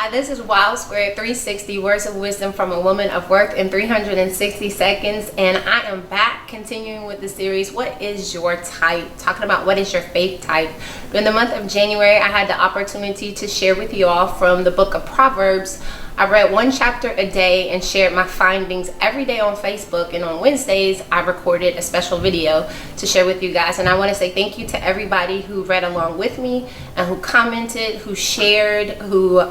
Hi, this is Wild Square 360 Words of Wisdom from a Woman of Worth in 360 Seconds, and I am back continuing with the series, What is Your Type? Talking about what is your faith type. During the month of January, I had the opportunity to share with you all from the book of Proverbs. I read one chapter a day and shared my findings every day on Facebook, and on Wednesdays I recorded a special video to share with you guys. And I want to say thank you to everybody who read along with me and who commented, who shared, who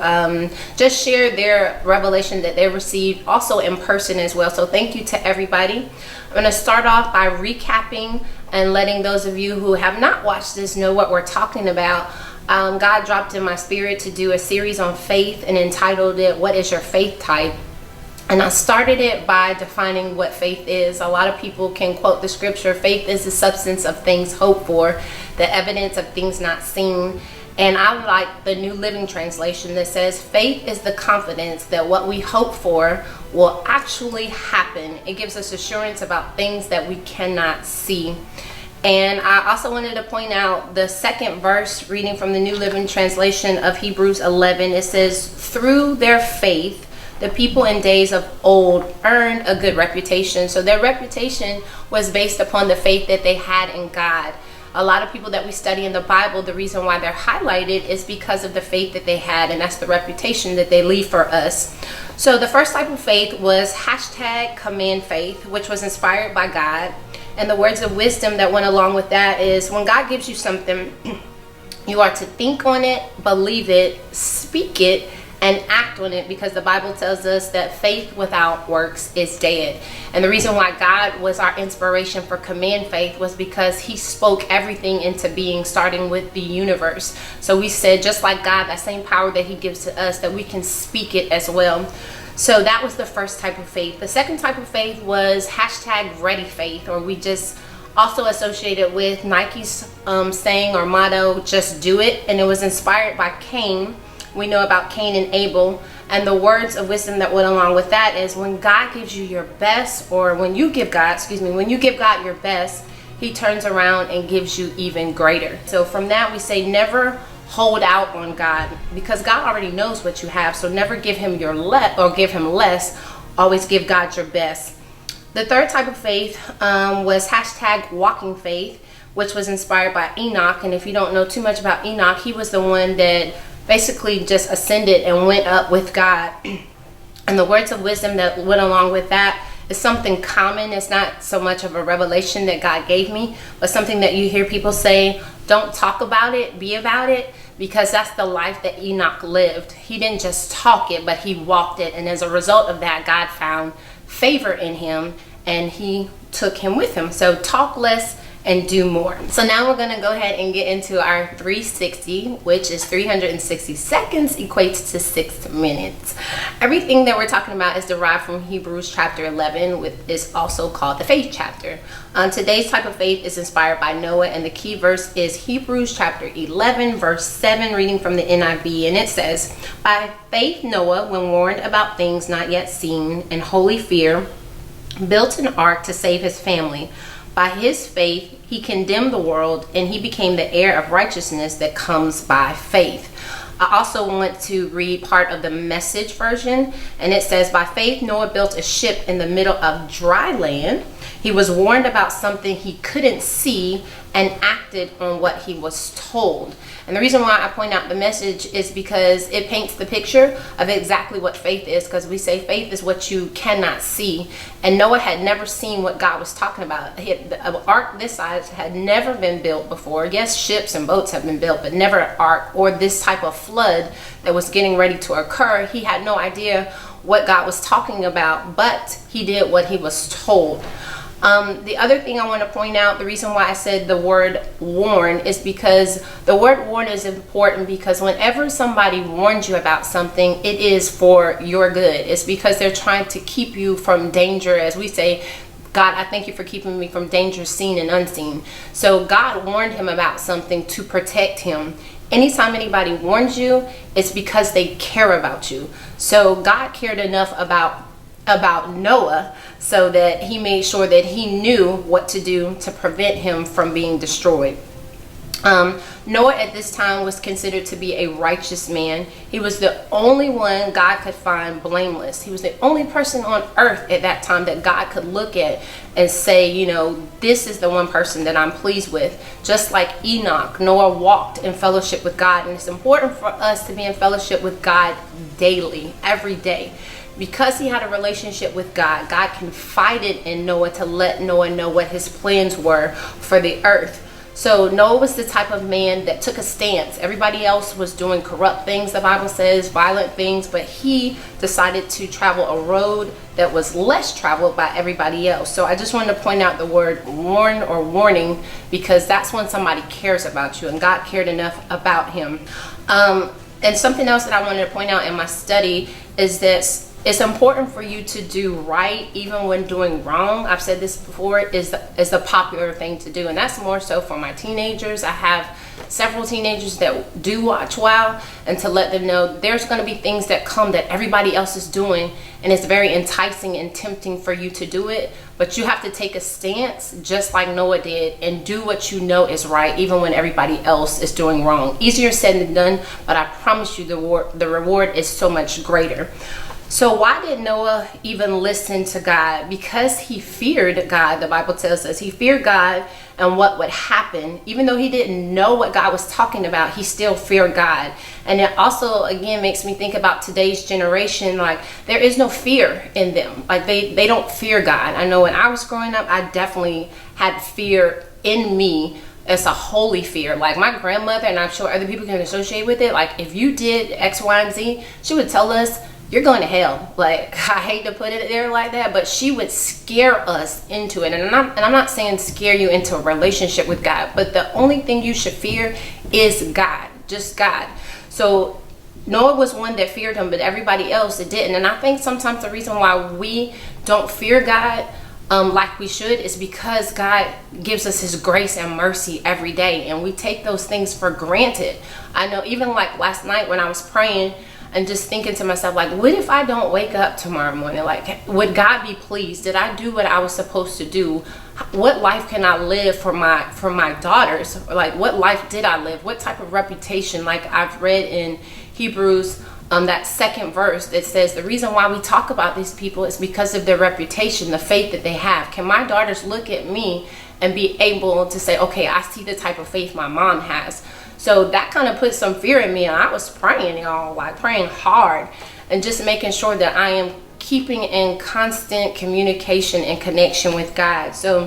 just shared their revelation that they received also in person as well. So thank you to everybody. I'm going to start off by recapping and letting those of you who have not watched this know what we're talking about. God dropped in my spirit to do a series on faith and entitled it, What is Your Faith Type? And I started it by defining what faith is. A lot of people can quote the scripture, faith is the substance of things hoped for, the evidence of things not seen. And I like the New Living Translation that says, faith is the confidence that what we hope for will actually happen. It gives us assurance about things that we cannot see. And I also wanted to point out the second verse, reading from the New Living Translation of Hebrews 11. It says, through their faith, the people in days of old earned a good reputation. So their reputation was based upon the faith that they had in God. A lot of people that we study in the Bible, the reason why they're highlighted is because of the faith that they had, and that's the reputation that they leave for us. So the first type of faith was #command faith, which was inspired by God. And the words of wisdom that went along with that is, when God gives you something, you are to think on it, believe it, speak it, and act on it, because the Bible tells us that faith without works is dead. And the reason why God was our inspiration for command faith was because he spoke everything into being, starting with the universe. So we said, just like God, that same power that he gives to us, that we can speak it as well. So that was the first type of faith. The second type of faith was #ready faith, or we just also associated with Nike's saying or motto, just do it. And it was inspired by Cain. We know about Cain and Abel. And the words of wisdom that went along with that is, when God gives you your best, or when you give God your best, he turns around and gives you even greater. So from that, we say never hold out on God, because God already knows what you have. So never give him give him less. Always give God your best. The third type of faith was #walking faith, which was inspired by Enoch. And if you don't know too much about Enoch, he was the one that basically just ascended and went up with God. And the words of wisdom that went along with that is something common. It's not so much of a revelation that God gave me, but something that you hear people say, don't talk about it, be about it, because that's the life that Enoch lived. He didn't just talk it, but he walked it. And as a result of that, God found favor in him and he took him with him. So talk less and do more. So now we're going to go ahead and get into our 360, which is 360 seconds equates to 6 minutes. Everything that we're talking about is derived from Hebrews chapter 11, which is also called the faith chapter. Today's type of faith is inspired by Noah, and the key verse is Hebrews chapter 11, verse 7, reading from the NIV. And it says, by faith Noah, when warned about things not yet seen, in holy fear, built an ark to save his family. By his faith, he condemned the world, and he became the heir of righteousness that comes by faith. I also want to read part of the Message version, and it says, by faith, Noah built a ship in the middle of dry land. He was warned about something he couldn't see and acted on what he was told. And the reason why I point out the Message is because it paints the picture of exactly what faith is, because we say faith is what you cannot see. And Noah had never seen what God was talking about. An ark this size had never been built before. Yes, ships and boats have been built, but never an ark or this type of flood that was getting ready to occur. He had no idea what God was talking about, but he did what he was told. The other thing I want to point out, the reason why I said the word warn is because the word warn is important, because whenever somebody warns you about something, it is for your good. It's because they're trying to keep you from danger. As we say, God, I thank you for keeping me from danger seen and unseen. So God warned him about something to protect him. Anytime anybody warns you, it's because they care about you. So God cared enough about Noah so that he made sure that he knew what to do to prevent him from being destroyed. Noah at this time was considered to be a righteous man. He was the only one God could find blameless. He was the only person on earth at that time that God could look at and say, you know, this is the one person that I'm pleased with. Just like Enoch, Noah walked in fellowship with God. And it's important for us to be in fellowship with God daily, every day. Because he had a relationship with God, God confided in Noah to let Noah know what his plans were for the earth. So Noah was the type of man that took a stance. Everybody else was doing corrupt things, the Bible says, violent things, but he decided to travel a road that was less traveled by everybody else. So I just wanted to point out the word warn or warning, because that's when somebody cares about you, and God cared enough about him. And something else that I wanted to point out in my study is that it's important for you to do right even when doing wrong. I've said this before, is the popular thing to do, and that's more so for my teenagers. I have several teenagers that do watch WOW, and to let them know there's going to be things that come that everybody else is doing, and it's very enticing and tempting for you to do it, but you have to take a stance just like Noah did and do what you know is right even when everybody else is doing wrong. Easier said than done, but I promise you the reward is so much greater. So why did Noah even listen to God? Because he feared God. The Bible tells us he feared God and what would happen. Even though he didn't know what God was talking about, he still feared God. And it also, again, makes me think about today's generation. Like, there is no fear in them. Like, they don't fear God. I know when I was growing up, I definitely had fear in me. It's a holy fear. Like, my grandmother, and I'm sure other people can associate with it, like, if you did X, Y, and Z, she would tell us, you're going to hell. Like, I hate to put it there like that, but she would scare us into it. And I'm not saying scare you into a relationship with God, but the only thing you should fear is God, just God. So Noah was one that feared him, but everybody else it didn't. And I think sometimes the reason why we don't fear God like we should is because God gives us his grace and mercy every day, and we take those things for granted. I know, even like last night when I was praying and just thinking to myself, like, what if I don't wake up tomorrow morning? Like, would God be pleased? Did I do what I was supposed to do? What life can I live for my daughters? Like, what life did I live? What type of reputation? Like, I've read in Hebrews, that second verse that says the reason why we talk about these people is because of their reputation, the faith that they have. Can my daughters look at me and be able to say, okay, I see the type of faith my mom has? So that kind of put some fear in me, and I was praying, y'all, like praying hard and just making sure that I am keeping in constant communication and connection with God. So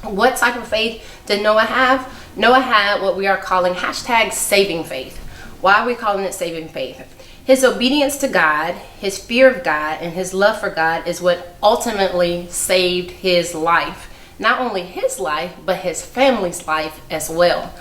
what type of faith did Noah have? Noah had what we are calling hashtag saving faith. Why are we calling it saving faith? His obedience to God, his fear of God, and his love for God is what ultimately saved his life. Not only his life, but his family's life as well.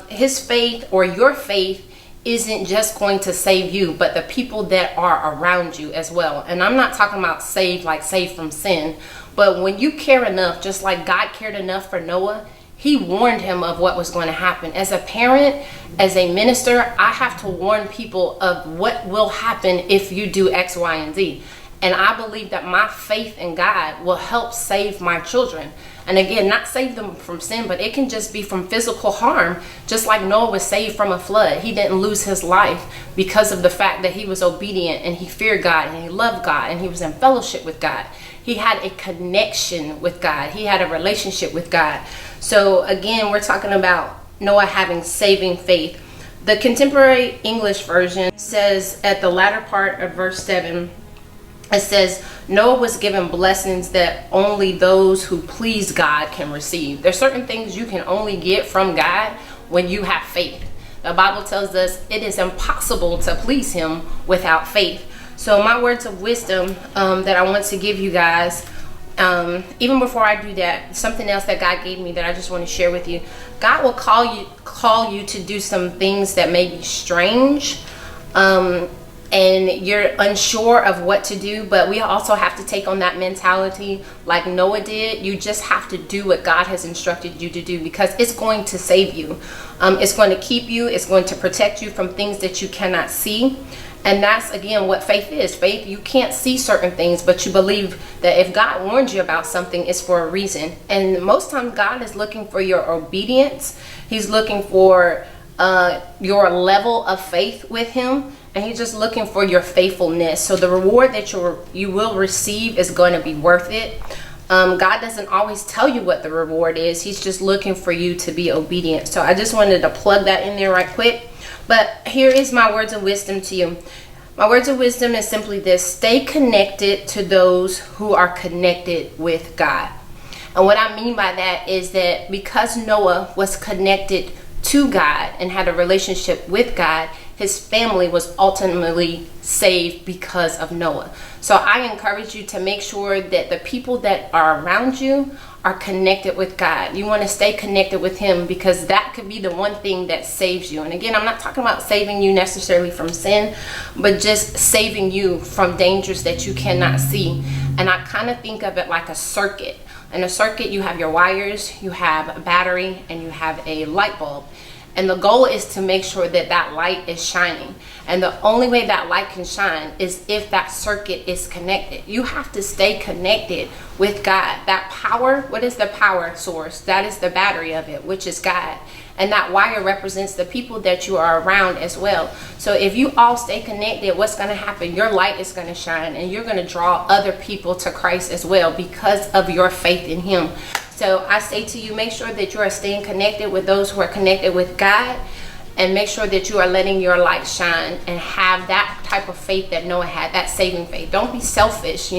His faith, or your faith, isn't just going to save you, but the people that are around you as well. And I'm not talking about saved like saved from sin, but when you care enough, just like God cared enough for Noah, he warned him of what was going to happen. As a parent, as a minister, I have to warn people of what will happen if you do X, Y, and Z. And I believe that my faith in God will help save my children. And again, not save them from sin, but it can just be from physical harm. Just like Noah was saved from a flood. He didn't lose his life because of the fact that he was obedient and he feared God and he loved God and he was in fellowship with God. He had a connection with God. He had a relationship with God. So again, we're talking about Noah having saving faith. The Contemporary English Version says at the latter part of verse 7, it says, Noah was given blessings that only those who please God can receive. There's certain things you can only get from God when you have faith. The Bible tells us it is impossible to please him without faith. So my words of wisdom that I want to give you guys, even before I do that, something else that God gave me that I just want to share with you. God will call you to do some things that may be strange, and you're unsure of what to do, but we also have to take on that mentality like Noah did. You just have to do what God has instructed you to do, because it's going to save you. It's going to keep you. It's going to protect you from things that you cannot see. And that's, again, what faith is. Faith, you can't see certain things, but you believe that if God warned you about something, it's for a reason. And most times God is looking for your obedience. He's looking for your level of faith with him. And he's just looking for your faithfulness. So the reward that you will receive is going to be worth it. God doesn't always tell you what the reward is. He's just looking for you to be obedient. So I just wanted to plug that in there right quick. But here is my words of wisdom to you. My words of wisdom is simply this: stay connected to those who are connected with God. And what I mean by that is that because Noah was connected to God and had a relationship with God, his family was ultimately saved because of Noah. So I encourage you to make sure that the people that are around you are connected with God. You want to stay connected with him, because that could be the one thing that saves you. And again, I'm not talking about saving you necessarily from sin, but just saving you from dangers that you cannot see. And I kind of think of it like a circuit. In a circuit, you have your wires, you have a battery, and you have a light bulb. And the goal is to make sure that that light is shining. And the only way that light can shine is if that circuit is connected. You have to stay connected with God. That power, what is the power source? That is the battery of it, which is God. And that wire represents the people that you are around as well. So if you all stay connected, what's going to happen? Your light is going to shine, and you're going to draw other people to Christ as well because of your faith in him. So I say to you, make sure that you are staying connected with those who are connected with God, and make sure that you are letting your light shine and have that type of faith that Noah had, that saving faith. Don't be selfish,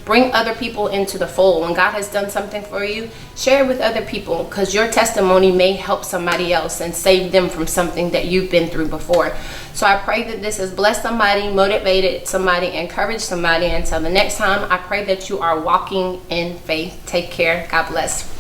Bring other people into the fold. When God has done something for you, share it with other people, because your testimony may help somebody else and save them from something that you've been through before. So I pray that this has blessed somebody, motivated somebody, encouraged somebody. Until the next time, I pray that you are walking in faith. Take care. God bless.